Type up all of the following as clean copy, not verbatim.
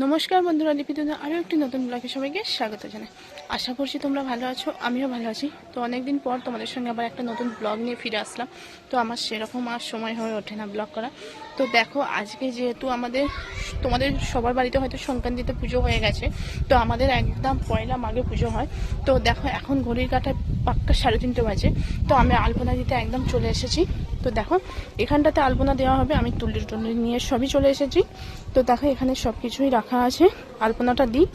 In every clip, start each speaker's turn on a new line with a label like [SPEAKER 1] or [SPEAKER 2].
[SPEAKER 1] নমস্কার বন্ধুরা, লিপিতুনা আরও একটি নতুন ব্লগে সবাইকে স্বাগত জানাই। আশা করছি তোমরা ভালো আছো, আমিও ভালো আছি। তো অনেকদিন পর তোমাদের সঙ্গে আবার একটা নতুন ব্লগ নিয়ে ফিরে আসলাম। তো আমার সেরকম আর সময় হয়ে ওঠে না ব্লগ করা। তো দেখো, আজকে যেহেতু তোমাদের সবার বাড়িতে হয়তো সংক্রান্তিতে পুজো হয়ে গেছে, তো আমাদের একদম পয়লা মাঘে পুজো হয়। তো দেখো, এখন ঘড়ির কাঁটায় পাক্কা 3:30 বাজে। তো আমি আলপনা দিতে একদম চলে এসেছি। তো দেখো, এখানটাতে আলপনা দেওয়া হবে, আমি তুলি নিয়ে সবই চলে এসেছি। তো দেখো, এখানে সব কিছুই রাখা আছে। আলপনাটা দিই,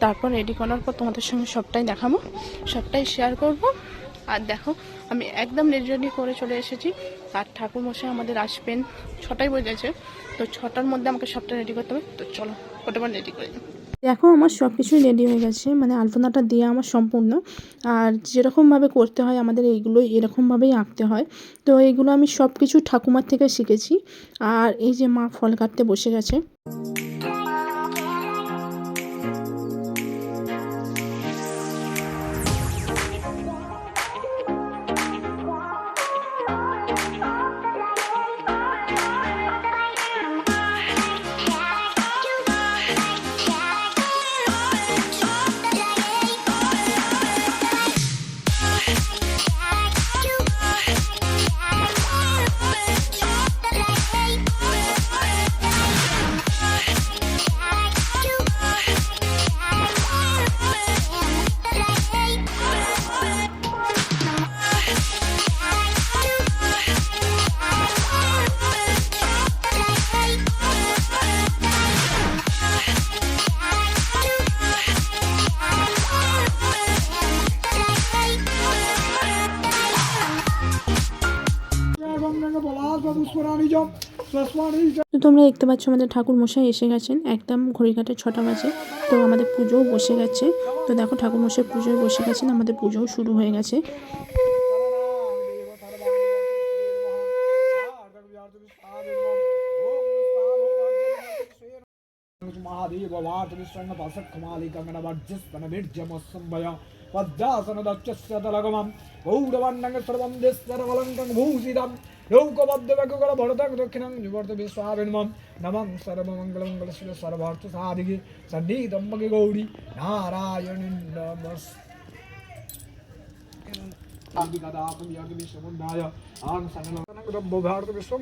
[SPEAKER 1] তারপর রেডি করার পর তোমাদের সঙ্গে সবটাই দেখাবো, সবটাই শেয়ার করব। আর দেখো, আমি একদম রেডি করে চলে এসেছি। আর ঠাকুরমশাই আমাদের আসবেন 6টায় বেজেছে। তো 6টার মধ্যে আমাকে সবটা রেডি করতে হবে। তো চলো ফটোবার রেডি করে নিই। দেখো, আমার সব কিছুই রেডি হয়ে গেছে, মানে আলপনাটা দেওয়া আমার সম্পূর্ণ। আর যেরকমভাবে করতে হয় আমাদের এইগুলো এরকমভাবেই আঁকতে হয়। তো এইগুলো আমি সব কিছু ঠাকুমার থেকে শিখেছি। আর এই যে মা ফল কাটতে বসে গেছে। তো তোমরা দেখতে পাচ্ছ আমাদের ঠাকুর মশাই এসে গেছেন, একদম ঘড়ি কাঁটে 6টা বাজে। তো আমাদের পুজোও বসে গেছে। তো দেখো, ঠাকুর মশাই পুজোয় বসে গেছেন, আমাদের পুজোও শুরু হয়ে গেছে। महादेव वार्त विश्वन्न पासक कमाली कंगना वर्जस तनविर्जमसंभय पद्यासन दच्चस्य तलगमं गौरवन्नंग सर्वं देशसर्वलंकं भूषितं लोकवद्दवकुकर भरतं दक्षिणं निवर्त विश्वाभिनमं नमं सर्वमंगलमंगलस्य सर्वार्थ साधिके सन्निधं मगे गौरी नारायणं नमः आदि कदा आपण याग विश्वमुंडाय आन सनलं रब्ब भारत विश्वं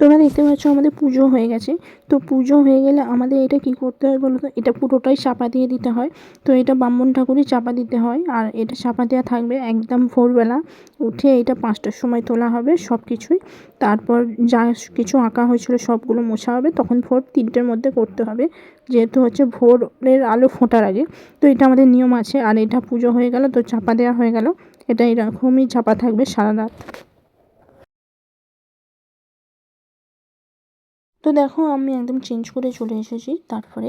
[SPEAKER 1] তোমরা দেখতে পাচ্ছ আমাদের পুজো হয়ে গেছে। তো পুজো হয়ে গেলে আমাদের এটা কি করতে হয় বলো তো, এটা পুরোটাই চাপা দিয়ে দিতে হয়। তো এটা ব্রাহ্মণ ঠাকুরই চাপা দিতে হয়। আর এটা চাপা দেওয়া থাকবে একদম ভোরবেলা উঠে, এটা 5টার সময় তোলা হবে সব কিছুই। তারপর যা কিছু আঁকা হয়েছিল সবগুলো মোছা হবে, তখন ভোর 3টের মধ্যে করতে হবে, যেহেতু হচ্ছে ভোরের আলো ফোটার আগে। তো এটা আমাদের নিয়ম আছে। আর এটা পুজো হয়ে গেল, তো চাপা দেওয়া হয়ে গেল। এটা এরকমই চাপা থাকবে সারা রাত। তো দেখো, আমি একদম চেঞ্জ করে চলে এসেছি তারপরে।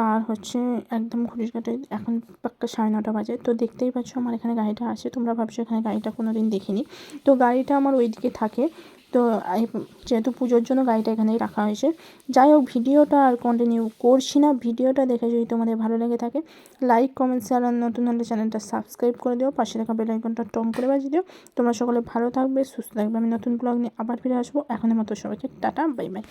[SPEAKER 1] আর হচ্ছে একদম ঘড়ির কাঁটায় এখন পাক্কা 9:30 বাজে। তো দেখতেই পাচ্ছ আমার এখানে গাড়িটা আছে। তোমরা ভাবছো এখানে গাড়িটা কোনো দিন দেখিনি। তো গাড়িটা আমার ওইদিকে থাকে। তো যেহেতু পুজোর জন্য গাড়িটা এখানেই রাখা হয়েছে। যাই হোক, ভিডিওটা আর কন্টিনিউ করছি না। ভিডিওটা দেখে যদি তোমাদের ভালো লেগে থাকে, লাইক কমেন্ট শেয়ার, আর নতুন হলে চ্যানেলটা সাবস্ক্রাইব করে দিও, পাশে থাকা বেল আইকনটা টং করে বাজিয়ে দিও। তোমরা সকলে ভালো থাকবে, সুস্থ থাকবে। আমি নতুন ব্লগ নিয়ে আবার ফিরে আসবো। এখনের মতো সবাইকে টাটা, বাই বাই।